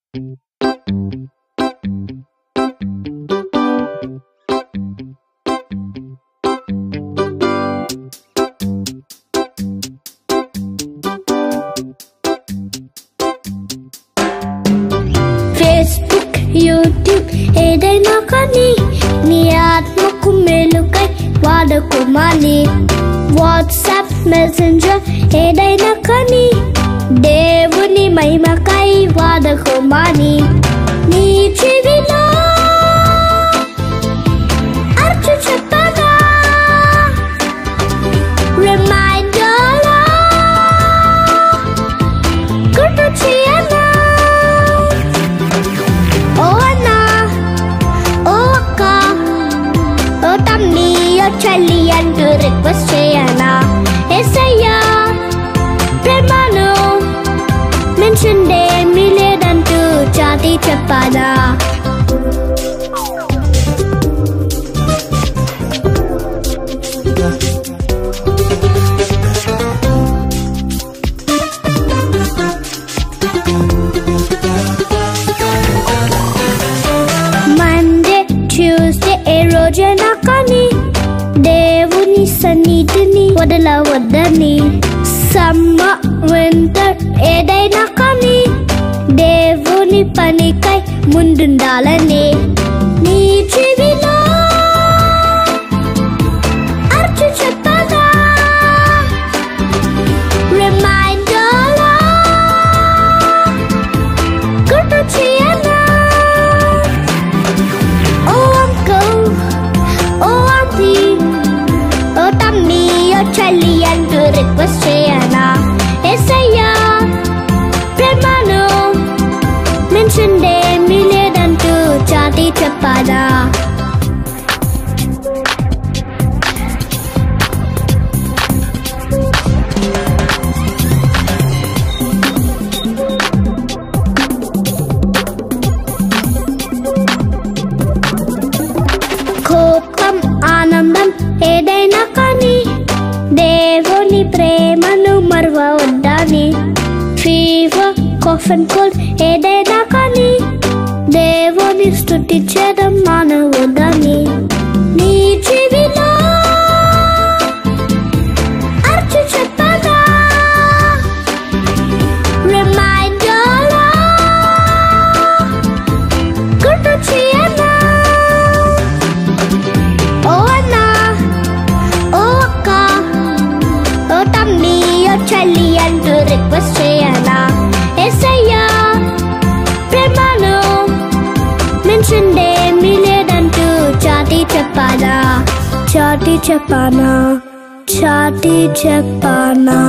Facebook, YouTube, ఏదైనా కానీ నీ ఆత్మకు మేలుకై వాడుకోమని. వాట్సాప్, మెసెంజర్ ఏదైనా కానీ దేవుని మహిమకై వాడుకోమని. నీ చెవిలో అర్చు చెప్పనా, రిమైండర్లా గుర్తు చేయనా. ఓ అన్నా, ఓ అక్క, ఓ తమ్మి, ఓ చెల్లి అంటూ రిక్వెస్ట్ చేయనా. యేసయ్యా ప్రేమను మెన్షన్దేమీ లేదంటూ చాటి చెప్పనా. మండే, ట్యూస్డే ఏ రోజైనా కానీ దేవుని సన్నిధిని వదలవద్దని. సమ్మర్, వింటర్ ఏదైనా కానీ దేవుని పనికై ముందుండాలని. నీ చెవిలో అర్చు చెప్పనా, రిమైండర్లా గుర్తు చేయనా. ఓ అంకుల్, ఓ ఆంటీ, ఓ తమ్మి, ఓ చెల్లి అంటూ రిక్వెస్ట్ చేయనా. యేసయ్యా ప్రేమను మెన్షన్దేమీ లేదంటూ చాటి చెప్పనా. కోపం, ఆనందం ఏదైనా కానీ దేవుని ప్రేమను మరవవద్దని. ఫీవర్, కాఫ్ అండ్ కోల్డ్ ఏదైనా కానీ దేవుని స్తుతించడం మానవద్దని. నీ చెవిలో అర్చు చెప్పనా, రిమైండర్లా గుర్తు చేయనా. ఓ అన్నా, ఓ అక్క, ఓ తమ్మి, ఓ చెల్లి అంటూ రిక్వెస్ట్ చేయనా. యేసయ్యా ప్రేమను మెన్షన్దేమీ లేదంటూ చాటి చెప్పనా. చాటి చెప్పనా, చాటి చెప్పనా.